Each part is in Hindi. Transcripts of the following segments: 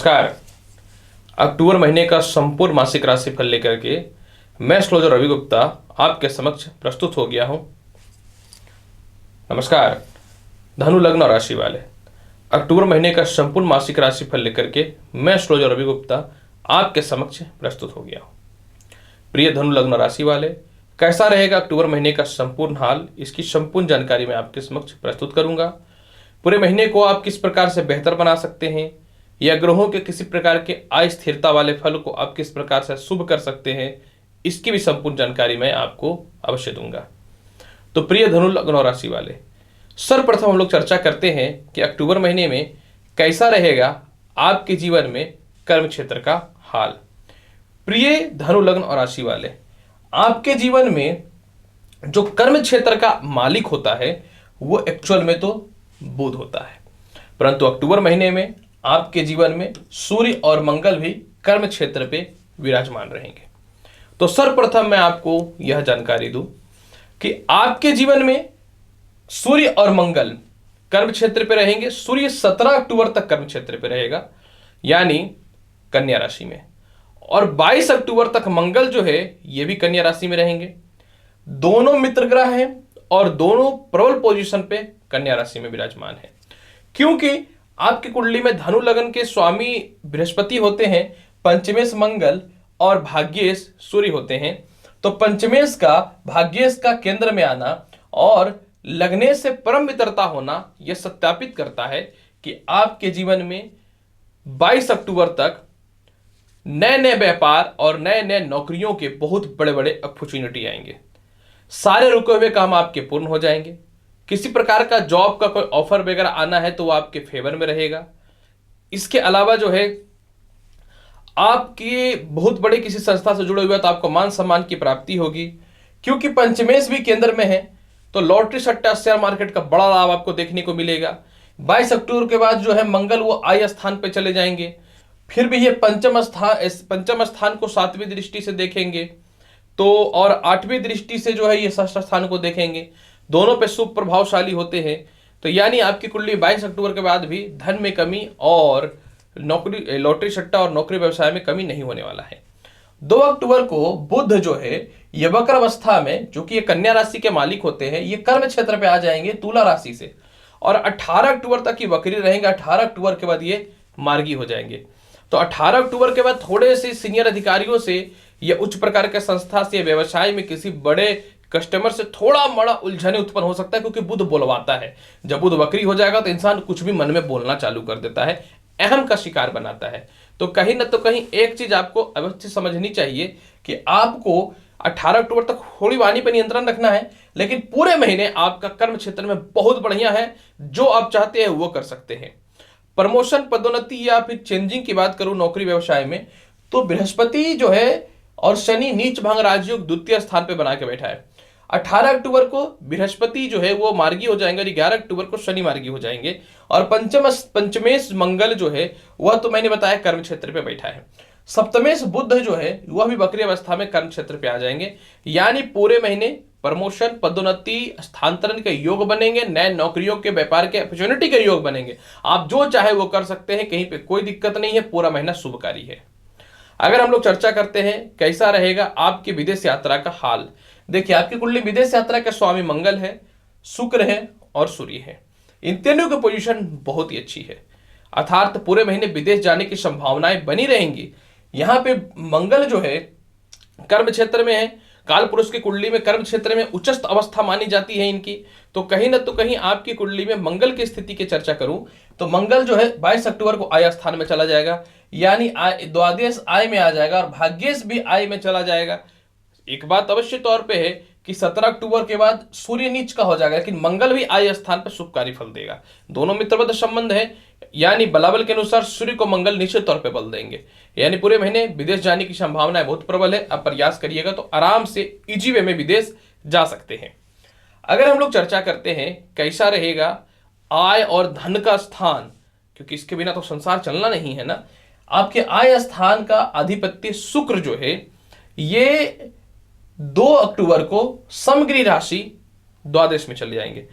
नमस्कार। अक्टूबर महीने का संपूर्ण मासिक राशिफल लेकर के मैं एस्ट्रोलॉजर रवि गुप्ता आपके समक्ष प्रस्तुत हो गया हूं। नमस्कार। धनु लग्न और राशि वाले अक्टूबर महीने का संपूर्ण मासिक राशिफल लेकर के मैं एस्ट्रोलॉजर रवि गुप्ता आपके समक्ष प्रस्तुत हो गया हूं। प्रिय धनु लग्न और राशि वाले, कैसा रहेगा अक्टूबर महीने का संपूर्ण हाल, इसकी संपूर्ण जानकारी मैं आपके समक्ष प्रस्तुत करूंगा। पूरे महीने को आप किस प्रकार से बेहतर बना सकते हैं या ग्रहों के किसी प्रकार के अस्थिरता वाले फल को आप किस प्रकार से शुभ कर सकते हैं, इसकी भी संपूर्ण जानकारी मैं आपको अवश्य दूंगा। तो प्रिय धनु लग्न और राशि वाले, सर्वप्रथम हम लोग चर्चा करते हैं कि अक्टूबर महीने में कैसा रहेगा आपके जीवन में कर्म क्षेत्र का हाल। प्रिय धनु लग्न और राशि वाले, आपके जीवन में जो कर्म क्षेत्र का मालिक होता है वो एक्चुअल में तो बुध होता है, परंतु अक्टूबर महीने में आपके जीवन में सूर्य और मंगल भी कर्म क्षेत्र पे विराजमान रहेंगे। तो सर्वप्रथम मैं आपको यह जानकारी दूं कि आपके जीवन में सूर्य और मंगल कर्म क्षेत्र पे रहेंगे। सूर्य 17 अक्टूबर तक कर्म क्षेत्र पे रहेगा, यानी कन्या राशि में, और 22 अक्टूबर तक मंगल जो है यह भी कन्या राशि में रहेंगे। दोनों मित्र ग्रह हैं और दोनों प्रबल पोजीशन पे कन्या राशि में विराजमान है, क्योंकि आपकी कुंडली में धनु लग्न के स्वामी बृहस्पति होते हैं, पंचमेश मंगल और भाग्येश सूर्य होते हैं। तो पंचमेश का भाग्येश का केंद्र में आना और लगने से परम मित्रता होना यह सत्यापित करता है कि आपके जीवन में 22 अक्टूबर तक नए नए व्यापार और नए नए नौकरियों के बहुत बड़े बड़े अपॉर्चुनिटी आएंगे। सारे रुके हुए काम आपके पूर्ण हो जाएंगे। किसी प्रकार का जॉब का कोई ऑफर वगैरह आना है तो वो आपके फेवर में रहेगा। इसके अलावा जो है आपकी बहुत बड़े किसी संस्था से जुड़े हुए तो आपको मान सम्मान की प्राप्ति होगी, क्योंकि पंचमेश भी केंद्र में है। तो लॉटरी सट्टा शेयर मार्केट का बड़ा लाभ आपको देखने को मिलेगा। 22 अक्टूबर के बाद जो है मंगल वो आय स्थान पे चले जाएंगे, फिर भी ये पंचम स्थान को 7वीं दृष्टि से देखेंगे, तो और 8वीं दृष्टि से जो है ये षष्ठ स्थान को देखेंगे। दोनों पे शुभ प्रभावशाली होते हैं। तो यानी आपकी कुंडली 22 अक्टूबर के बाद भी धन में कमी और नौकरी, लॉटरी सट्टा और नौकरी व्यवसाय में कमी नहीं होने वाला है। 2 अक्टूबर को बुध जो है ये वक्र अवस्था में, जो कि ये कन्या राशि के मालिक होते हैं, ये कर्म क्षेत्र पे आ जाएंगे तुला राशि से, और 18 अक्टूबर तक ये वक्री रहेंगे। 18 अक्टूबर के बाद ये मार्गी हो जाएंगे। तो 18 अक्टूबर के बाद थोड़े से सीनियर अधिकारियों से या उच्च प्रकार के संस्था से व्यवसाय में किसी बड़े कस्टमर से थोड़ा बड़ा उलझने उत्पन्न हो सकता है, क्योंकि बुध बोलवाता है। जब बुध वक्री हो जाएगा तो इंसान कुछ भी मन में बोलना चालू कर देता है, अहम का शिकार बनाता है। तो कहीं ना तो कहीं एक चीज आपको अवश्य समझनी चाहिए कि आपको 18 अक्टूबर तक थोड़ी वाणी पर नियंत्रण रखना है, लेकिन पूरे महीने आपका कर्म क्षेत्र में बहुत बढ़िया है। जो आप चाहते हैं वो कर सकते हैं। प्रमोशन, पदोन्नति या फिर चेंजिंग की बात करूं नौकरी व्यवसाय में, तो बृहस्पति जो है और शनि नीच भंग राजयोग द्वितीय स्थान पे बना के बैठा है। 18 अक्टूबर को बृहस्पति जो है वो मार्गी हो जाएंगे और 11 अक्टूबर को शनि मार्गी हो जाएंगे, और पंचमेश मंगल जो है वह तो मैंने बताया कर्म क्षेत्र पे बैठा है। सप्तमेश बुध जो है वह भी वक्री अवस्था में कर्म क्षेत्र पे आ जाएंगे। यानी पूरे महीने प्रमोशन, पदोन्नति, स्थानांतरण के योग बनेंगे, नए नौकरियों के, व्यापार के अपॉर्चुनिटी के योग बनेंगे। आप जो चाहे वो कर सकते हैं, कहीं पे कोई दिक्कत नहीं है। पूरा महीना शुभकारी है। अगर हम लोग चर्चा करते हैं कैसा रहेगा आपकी विदेश यात्रा का हाल, देखिए आपकी कुंडली विदेश यात्रा के स्वामी मंगल है, शुक्र है और सूर्य है। इन तीनों की पोजीशन बहुत ही अच्छी है, अर्थात पूरे महीने विदेश जाने की संभावनाएं बनी रहेंगी। यहां पे मंगल जो है कर्म क्षेत्र में है। काल पुरुष की कुंडली में कर्म क्षेत्र में उच्चस्थ अवस्था मानी जाती है इनकी। तो कहीं ना तो कहीं आपकी कुंडली में मंगल की स्थिति की चर्चा करूं तो मंगल जो है 22 अक्टूबर को आय स्थान में चला जाएगा, यानी द्वादश आय में आ जाएगा, और भाग्येश भी आय में चला जाएगा। एक बात अवश्य तौर पे है कि 17 अक्टूबर के बाद सूर्य नीच का हो जाएगा, लेकिन मंगल भी आय स्थान पर शुभकारी फल देगा। दोनों मित्रवत संबंध है, यानी बलाबल के अनुसार सूर्य को मंगल निश्चित तौर पे बल देंगे। यानी पूरे महीने विदेश जाने की संभावना बहुत प्रबल है। आप प्रयास करिएगा तो आराम से इजी वे में विदेश जा सकते हैं। अगर हम लोग चर्चा करते हैं कैसा रहेगा आय और धन का स्थान, क्योंकि इसके बिना तो संसार चलना नहीं है ना। आपके आय स्थान का अधिपति शुक्र जो है ये 2 अक्टूबर को समग्री राशि द्वादश में चले जाएंगे।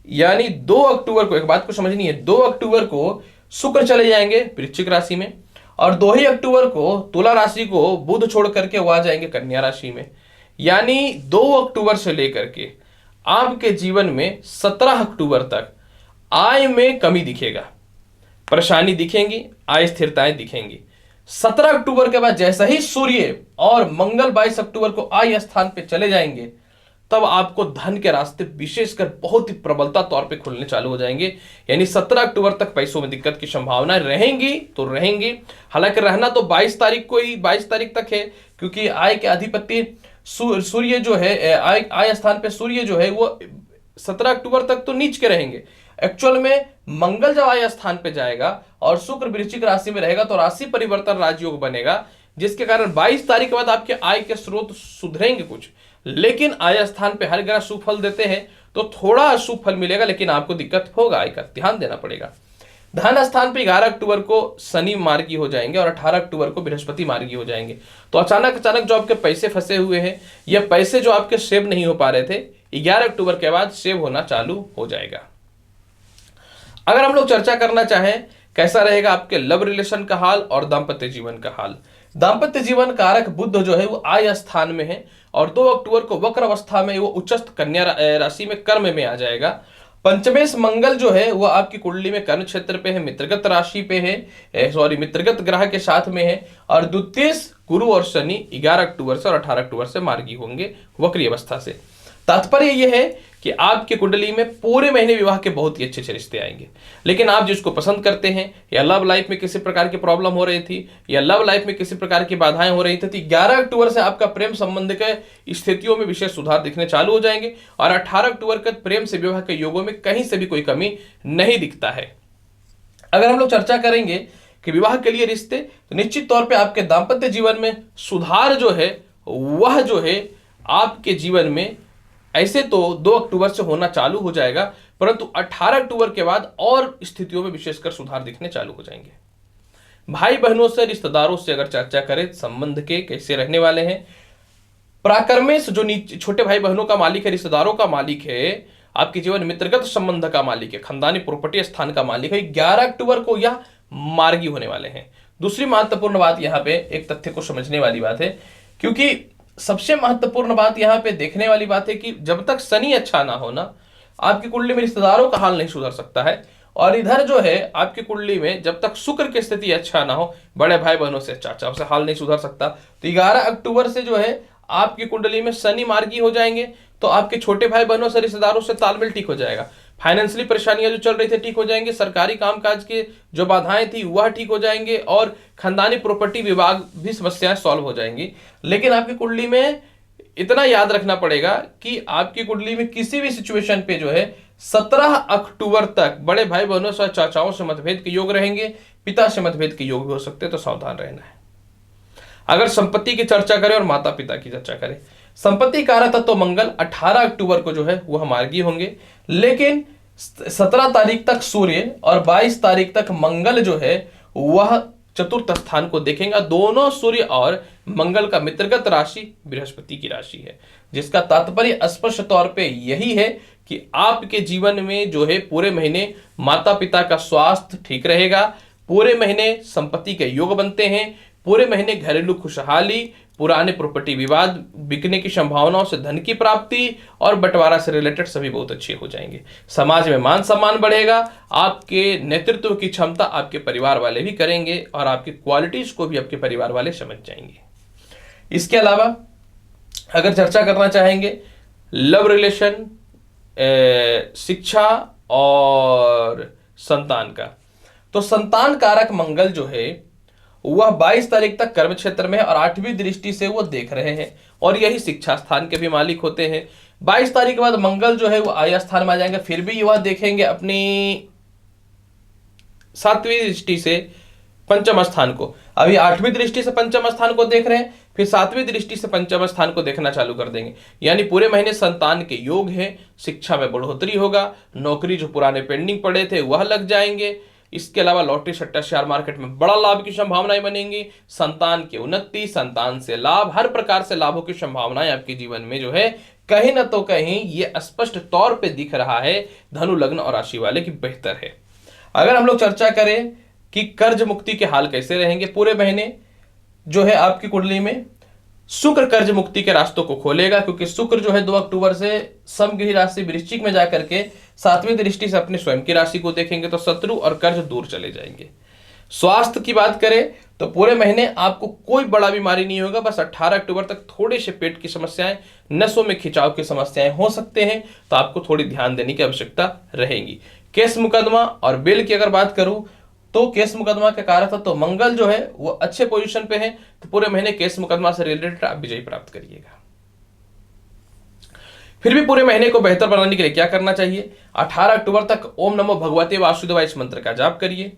यानी 2 अक्टूबर को, एक बात को समझनी है, 2 अक्टूबर को शुक्र चले जाएंगे वृश्चिक राशि में, और 2 ही अक्टूबर को तुला राशि को बुध छोड़ करके वो आ जाएंगे कन्या राशि में। यानी 2 अक्टूबर से लेकर के आपके जीवन में 17 अक्टूबर तक आय में कमी दिखेगा, परेशानी दिखेंगी, आय स्थिरताएं दिखेंगी। 17 अक्टूबर के बाद जैसा ही सूर्य और मंगल 22 अक्टूबर को आय स्थान पे चले जाएंगे, तब आपको धन के रास्ते विशेषकर बहुत ही प्रबलता तौर पे खुलने चालू हो जाएंगे। यानी 17 अक्टूबर तक पैसों में दिक्कत की संभावनाएं रहेंगी तो रहेंगी। हालांकि रहना तो 22 तारीख को ही, 22 तारीख तक है, क्योंकि आय के अधिपति सूर्य जो है, आय स्थान पे सूर्य जो है वो 17 अक्टूबर तक तो नीच के रहेंगे। एक्चुअल में मंगल जब आय स्थान पे जाएगा और शुक्र वृश्चिक राशि में रहेगा तो राशि परिवर्तन राजयोग बनेगा, जिसके कारण 22 तारीख के बाद आपके आय के स्रोत सुधरेंगे कुछ। लेकिन आय स्थान पे हर ग्रह शुभ फल देते हैं तो थोड़ा अशुभ फल मिलेगा, लेकिन आपको दिक्कत होगा, आय का ध्यान देना पड़ेगा। धन स्थान पे 11 अक्टूबर को शनि मार्गी हो जाएंगे और 18 अक्टूबर को बृहस्पति मार्गी हो जाएंगे। तो अचानक जो आपके पैसे फंसे हुए हैं, या पैसे जो आपके सेव नहीं हो पा रहे थे, 11 अक्टूबर के बाद सेव होना चालू हो जाएगा। अगर हम लोग चर्चा करना चाहें कैसा रहेगा आपके लव रिलेशन का हाल और दाम्पत्य जीवन का हाल, दाम्पत्य जीवन कारक बुध जो है वो आय स्थान में है और 2 अक्टूबर को वक्र अवस्था में वो उच्चस्थ कन्या राशि में कर्म में आ जाएगा। पंचमेश मंगल जो है वो आपकी कुंडली में कर्ण क्षेत्र पे है, मित्रगत राशि पे है, मित्रगत ग्रह के साथ में है। और द्वितीय गुरु और शनि 11 अक्टूबर से और 18 अक्टूबर से मार्गी होंगे वक्री अवस्था से। तात्पर्य यह है कि आपकी कुंडली में पूरे महीने विवाह के बहुत ही अच्छे अच्छे रिश्ते आएंगे। लेकिन आप जिसको पसंद करते हैं, या लव लाइफ में किसी प्रकार की प्रॉब्लम हो रही थी, या लव लाइफ में किसी प्रकार की बाधाएं हो रही थी, तो 11 अक्टूबर से आपका प्रेम संबंध के स्थितियों में विशेष सुधार दिखने चालू हो जाएंगे और 18 अक्टूबर तक प्रेम से विवाह के योगों में कहीं से भी कोई कमी नहीं दिखता है। अगर हम लोग चर्चा करेंगे कि विवाह के लिए रिश्ते, तो निश्चित तौर पर आपके दाम्पत्य जीवन में सुधार जो है वह जो है आपके जीवन में ऐसे तो 2 अक्टूबर से होना चालू हो जाएगा, परंतु 18 अक्टूबर के बाद और स्थितियों में विशेषकर सुधार दिखने चालू हो जाएंगे। भाई बहनों से, रिश्तेदारों से अगर चर्चा करें संबंध के कैसे रहने वाले हैं, पराक्रमेश जो छोटे भाई बहनों का मालिक है, रिश्तेदारों का मालिक है, आपके जीवन मित्रगत संबंध का मालिक है, खानदानी प्रॉपर्टी स्थान का मालिक है, 11 अक्टूबर को यह मार्गी होने वाले हैं। दूसरी महत्वपूर्ण बात यहाँ पे एक तथ्य को समझने वाली बात है, क्योंकि सबसे महत्वपूर्ण बात यहाँ पे देखने वाली बात है कि जब तक शनि अच्छा ना हो ना, आपकी कुंडली में रिश्तेदारों का हाल नहीं सुधर सकता है। और इधर जो है आपकी कुंडली में जब तक शुक्र की स्थिति अच्छा ना हो, बड़े भाई बहनों से, चाचाओं से हाल नहीं सुधर सकता। तो 11 अक्टूबर से जो है आपकी कुंडली में शनि मार्गी हो जाएंगे, तो आपके छोटे भाई बहनों से, रिश्तेदारों से तालमेल ठीक हो जाएगा। फाइनेंशियली परेशानियां जो चल रही थी ठीक हो जाएंगे, सरकारी कामकाज के जो बाधाएं थी वह ठीक हो जाएंगे और खानदानी प्रॉपर्टी विभाग भी समस्याएं सॉल्व हो जाएंगी। लेकिन आपकी कुंडली में इतना याद रखना पड़ेगा कि आपकी कुंडली में किसी भी सिचुएशन पे जो है 17 अक्टूबर तक बड़े भाई बहनों से, चाचाओं से मतभेद के योग रहेंगे, पिता से मतभेद के योग भी हो सकते हैं, तो सावधान रहना है। अगर संपत्ति की चर्चा करें और माता पिता की चर्चा करें, संपत्ति कारक तत्व मंगल 18 अक्टूबर को जो है वह मार्गी होंगे, लेकिन 17 तारीख तक सूर्य और 22 तारीख तक मंगल जो है वह चतुर्थ स्थान को देखेंगे। दोनों सूर्य और मंगल का मित्रगत राशि बृहस्पति की राशि है, जिसका तात्पर्य स्पष्ट तौर पे यही है कि आपके जीवन में जो है पूरे महीने माता पिता का स्वास्थ्य ठीक रहेगा, पूरे महीने संपत्ति के योग बनते हैं, पूरे महीने घरेलू खुशहाली, पुराने प्रॉपर्टी विवाद, बिकने की संभावनाओं से धन की प्राप्ति और बंटवारा से रिलेटेड सभी बहुत अच्छे हो जाएंगे। समाज में मान सम्मान बढ़ेगा, आपके नेतृत्व की क्षमता आपके परिवार वाले भी करेंगे और आपकी क्वालिटीज को भी आपके परिवार वाले समझ जाएंगे। इसके अलावा अगर चर्चा करना चाहेंगे लव रिलेशन, शिक्षा और संतान का, तो संतान कारक मंगल जो है वह 22 तारीख तक कर्म क्षेत्र में है और 8वीं दृष्टि से वो देख रहे हैं और यही शिक्षा स्थान के भी मालिक होते हैं। 22 तारीख के बाद मंगल जो है वो आय स्थान में आ जाएंगे, फिर भी वह देखेंगे अपनी 7वीं दृष्टि से पंचम स्थान को। अभी 8वीं दृष्टि से पंचम स्थान को देख रहे हैं, फिर 7वीं दृष्टि से पंचम स्थान को देखना चालू कर देंगे। यानी पूरे महीने संतान के योग है, शिक्षा में बढ़ोतरी होगा, नौकरी जो पुराने पेंडिंग पड़े थे वह लग जाएंगे। इसके अलावा लॉटरी, सट्टा, शेयर मार्केट में बड़ा लाभ की संभावनाएं बनेंगी, संतान की उन्नति, संतान से लाभ, हर प्रकार से लाभों की संभावनाएं आपके जीवन में जो है कहीं ना तो कहीं ये स्पष्ट तौर पे दिख रहा है धनु लग्न और राशि वाले की बेहतर है। अगर हम लोग चर्चा करें कि कर्ज मुक्ति के हाल कैसे रहेंगे। पूरे महीने जो है आपकी कुंडली में शुक्र कर्ज मुक्ति के रास्तों को खोलेगा, क्योंकि शुक्र जो है 2 अक्टूबर से समगृह राशि वृश्चिक में जाकर के 7वीं दृष्टि से अपने स्वयं की राशि को देखेंगे, तो शत्रु और कर्ज दूर चले जाएंगे। स्वास्थ्य की बात करें तो पूरे महीने आपको कोई बड़ा बीमारी नहीं होगा, बस 18 अक्टूबर तक थोड़े से पेट की समस्याएं, नसों में खिंचाव की समस्याएं हो सकते हैं, तो आपको थोड़ी ध्यान देने की आवश्यकता रहेगी। केस मुकदमा और बिल की अगर बात करूं तो केस मुकदमा के कारक तो मंगल जो है वो अच्छे पोजीशन पे है, तो पूरे महीने केस मुकदमा से रिलेटेड आप विजय प्राप्त करिएगा। फिर भी पूरे महीने को बेहतर बनाने के लिए क्या करना चाहिए? 18 अक्टूबर तक ओम नमो भगवते वासुदेवाय इस मंत्र का जाप करिए।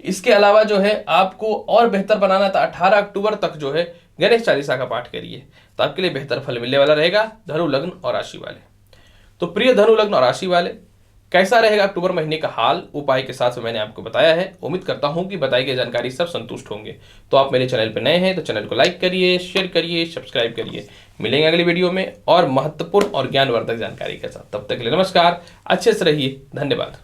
इसके अलावा जो है आपको और बेहतर बनाना था, 18 अक्टूबर तक जो है गणेश चालीसा का पाठ करिए, तो आपके लिए बेहतर फल मिलने वाला रहेगा। धनु लग्न और राशि वाले, तो प्रिय धनु लग्न और राशि वाले, कैसा रहेगा अक्टूबर महीने का हाल, उपाय के साथ मैंने आपको बताया है। उम्मीद करता हूं कि बताई गई जानकारी सब संतुष्ट होंगे। तो आप मेरे चैनल पर नए हैं तो चैनल को लाइक करिए, शेयर करिए, सब्सक्राइब करिए। मिलेंगे अगली वीडियो में और महत्वपूर्ण और ज्ञानवर्धक जानकारी के साथ। तब तक के लिए नमस्कार, अच्छे से रहिए, धन्यवाद।